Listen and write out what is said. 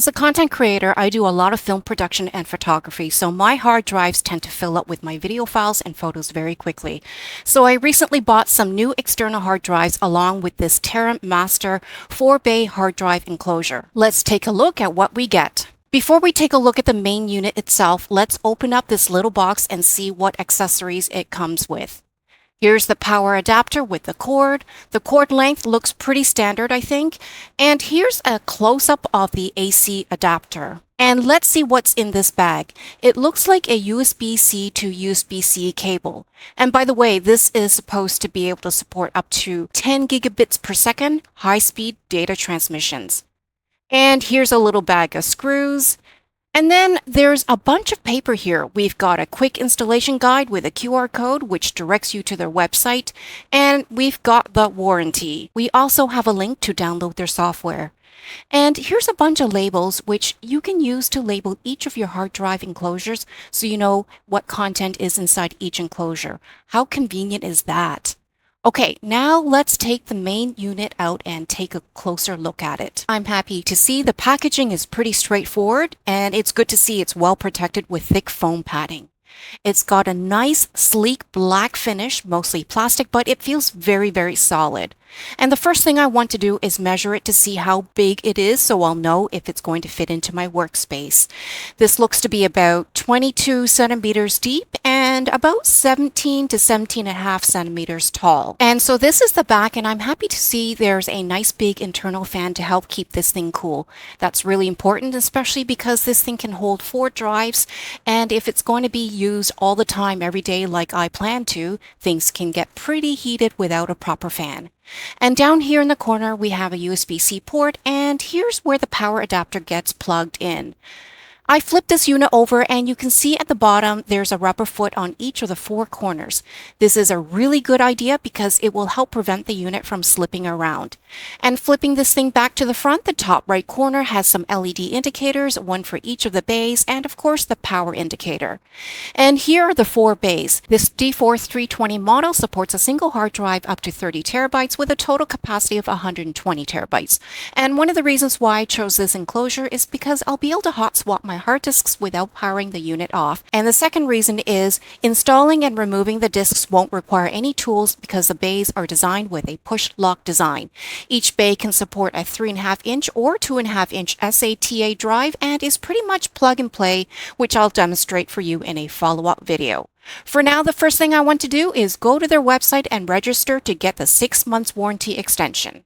As a content creator, I do a lot of film production and photography, so my hard drives tend to fill up with my video files and photos very quickly. So I recently bought some new external hard drives along with this Terramaster 4-bay hard drive enclosure. Let's take a look at what we get. Before we take a look at the main unit itself, let's open up this little box and see what accessories it comes with. Here's the power adapter with the cord. The cord length looks pretty standard, I think. And here's a close-up of the AC adapter. And let's see what's in this bag. It looks like a USB-C to USB-C cable. And by the way, this is supposed to be able to support up to 10 gigabits per second high-speed data transmissions. And here's a little bag of screws. And then there's a bunch of paper here. We've got a quick installation guide with a QR code which directs you to their website, and we've got the warranty. We also have a link to download their software. And here's a bunch of labels which you can use to label each of your hard drive enclosures so you know what content is inside each enclosure. How convenient is that? Okay, now let's take the main unit out and take a closer look at it. I'm happy to see the packaging is pretty straightforward, and it's good to see it's well protected with thick foam padding. It's got a nice, sleek black finish, mostly plastic, but it feels very, very solid. And the first thing I want to do is measure it to see how big it is so I'll know if it's going to fit into my workspace. This looks to be about 22 centimeters deep and about 17 to 17.5 centimeters tall. And so this is the back, and I'm happy to see there's a nice big internal fan to help keep this thing cool. That's really important, especially because this thing can hold 4 drives, and if it's going to be used all the time every day like I plan to, things can get pretty heated without a proper fan. And down here in the corner, we have a USB-C port, and here's where the power adapter gets plugged in. I flipped this unit over, and you can see at the bottom there's a rubber foot on each of the 4 corners. This is a really good idea because it will help prevent the unit from slipping around. And flipping this thing back to the front, the top right corner has some LED indicators, one for each of the bays, and of course the power indicator. And here are the 4 bays. This D4-320 model supports a single hard drive up to 30 terabytes with a total capacity of 120 terabytes. And one of the reasons why I chose this enclosure is because I'll be able to hot swap my hard disks without powering the unit off. And the second reason is installing and removing the disks won't require any tools because the bays are designed with a push lock design. Each bay can support a 3.5-inch or 2.5-inch SATA drive and is pretty much plug and play, which I'll demonstrate for you in a follow-up video. For now, the first thing I want to do is go to their website and register to get the 6 months warranty extension.